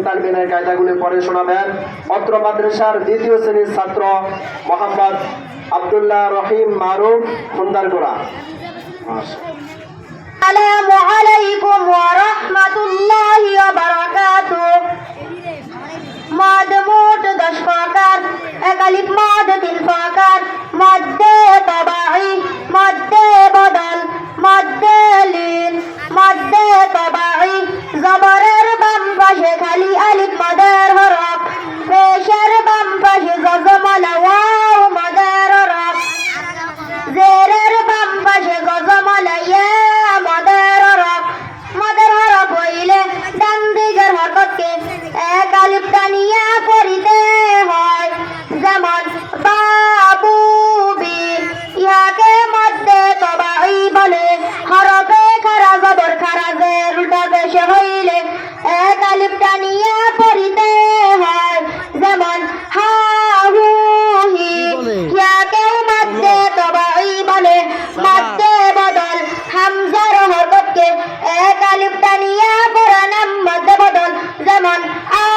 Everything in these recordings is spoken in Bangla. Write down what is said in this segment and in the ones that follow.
তালবিনের কায়দাগুলি পড়ে শোনাবেন অত্র মাদ্রাসার দ্বিতীয় শ্রেণীর ছাত্র মোহাম্মদ আব্দুল্লাহ রহিম মারুফ মুন্দারগোড়া। আসসালামু আলাইকুম ওয়া রাহমাতুল্লাহি ওয়া বারাকাতুহু। মদ মোট 10 প্রকার, এক আলিফ মদ 3 প্রকার, মদ্দে তবাঈ, মদ্দে বদল, মদ্দে লিন, মদ্দে তবাঈ। জবরের বাম পাশে খালি আলিফ মদের হরফ, পেশের বাম পাশে গজমলা ওয়াও মদের হরফ, জেরের বাম পাশে গজমলা ইয়া মদের হরফ। মদের হরফ হইলে ডান দিকের হরকতকে এক আলিফ টানিয়া পড়িতে হয়, যেমন বাবু বি, ইহাকে মদ্দে তবাঈ বলে। হরফে খারা জবর খারাজের উল্টা পেশে হইলে এক আলিফ টানিয়া পড়িতে হয়, যেমন হা হু হি, ইহাকেও মদ্দে তবাঈ বলে। মদ্দে বদল, হামজার হরকতকে এক আলিফ টানিয়া পড়া নাম মদ্দে বদল, যেমন আ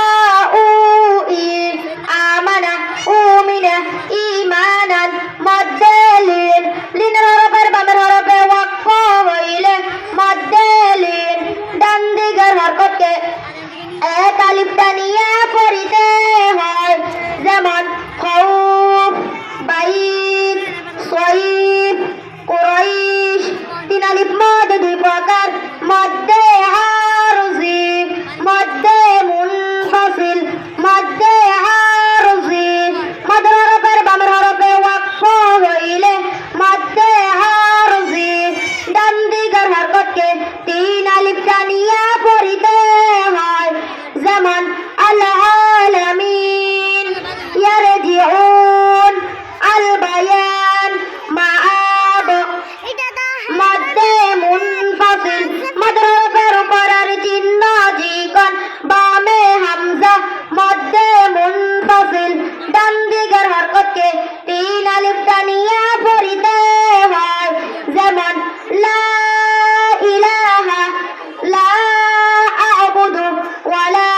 উ ই, আমানা উমিনা ঈমানান। মদ্দে লিন, লিনের হরফের বামের হরফে ওয়াকফ হইলে মদ্দে লিন, ডান দিকের হরকতকে এক আলিফ টানিয়া পড়িতে হয়, যেমন খাউফ, বাইত, সয়ীব, কুরাইশ। 3 আলিফ মদ 2 প্রকার, মদ্দে আরজি, মদ্দে মুনফাসিল, মদ্দে আরজি। মদের হরফের বামের হরফে ওয়াকফ হইলে মদ্দে আরজি, ডান দিকের হরকতকে 3 আলিফ টানিয়া পড়িতে হয়, যেমন আল আলামিন, ইয়ারজিউন, আল বায়ান, মাআব। মদ্দে মুনফাসিল, মদের হরফের উপরের চিহ্ন জিকন, বামে হামজা, মদ্দে মুনফাসিল, ডান দিকের হরকতকে 3 আলিফ টানিয়া পড়িতে হয়, যেমন লা ইলাহা, লা আ'বুদু ওয়ালা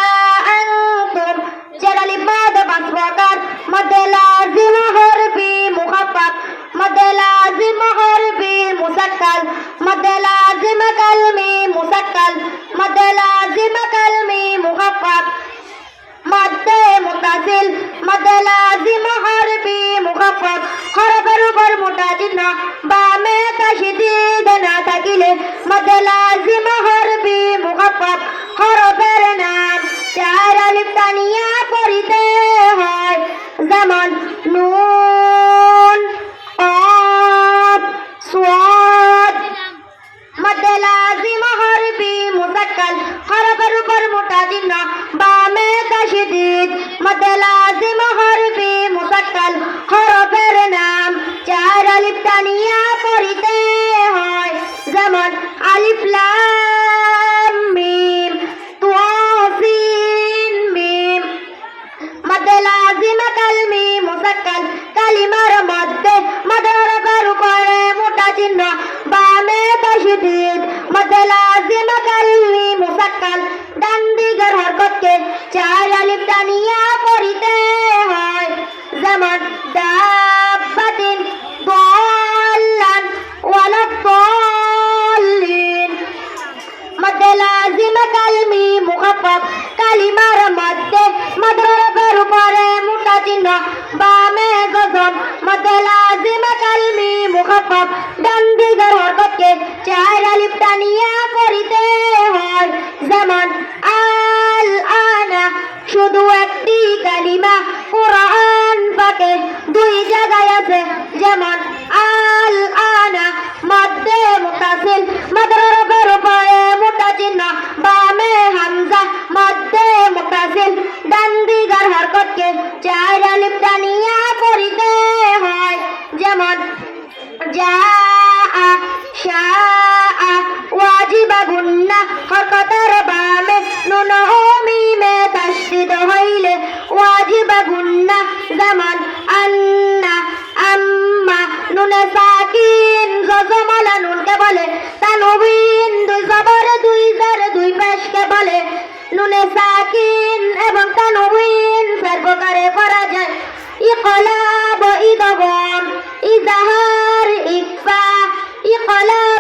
আনতুম। 4 আলিফ মদ 5 প্রকার, মদ্দে লাজিম হরফি মুখাফফাফ, মদ্দে লাজিম হরফি মুসাক্কাল, মদ্দে লাজিম কালমি মুসাক্কাল, মদ্দে লাজিম কালমি মুখাফফাফ। মদ্দে মুতাসিল, মদ্দে লাজিম হরফি মুখাফফাফ। হরফের উপর মোটা চিহ্ন বামে তাশদীদ না থাকিলে মদ্দে লাজিম হরফি মুখাফফাফ। হরফের নাম 4 আলিফ টানিয়া পড়িতে হয়, যেমন নুন, কাফ, সাদ। মদ্দে লাজিম হরফি মুসাক্কাল, হরফের উপর মোটা চিহ্ন বামে তাশদীদ, মদ্দে লাজিম হরফি মুসাক্কাল। হরফের নাম 4 আলিফ টানিয়া পড়িতে হয়, যেমন আলিফ লাম মিম, তাসিন মিম। মদ্দে লাজিম কালমি মুসাক্কাল, কালিমার মধ্যে মদের হরফের উপরে মোটা চিহ্ন বামে তাশদীদ, মদ্দে লাজিম কালমি মুসাক্কাল, ডান দিকের হরকতকে 4 আলিফ টানিয়া পড়িতে হয়, যেমন দাব্বাতিন, দাল্লান, ওয়ালা দাল্লিন। মদ্দে লাজিম কালমি মুখাফফাফ, কালিমার মধ্যে মদের হরফের উপরে মোটা চিহ্ন বামে গজম, মদ্দে লাজিম কালমি মুখাফফাফ, ডান দিকের হরকতকে 4 আলিফ টানিয়া পড়িতে হয়, যেমন আল আনা। শুধু একটি কালিমা কুরআন পাকে 2 জায়গায় আছে, যেমন আল আনা, মদ্দে মুতাসিল, মদের হরফের উপরে মোটা চিহ্ন বামে হামজা, মদ্দে মুতাসিল, ডান দিকের হরকতকে 4 আলিফ টানিয়া পড়িতে হয়, যেমন জাআ, শাআ। ওয়াজিবা গুন্না, হরকতের বামে নুন ও মিমে তাশদীদ হইলে ওয়াজিবা গুন্না, যেমন আন্না, আম্মা। নুনে সাকিন জজমলা নুনকে বলে, তানবিন 2 জবর 2 জের 2 পেশকে বলে। নুনে সাকিন এবং তানউইন চার প্রকারে করা যায় ইকলাব ইদগম ইজাহার ইকফা ইকলাব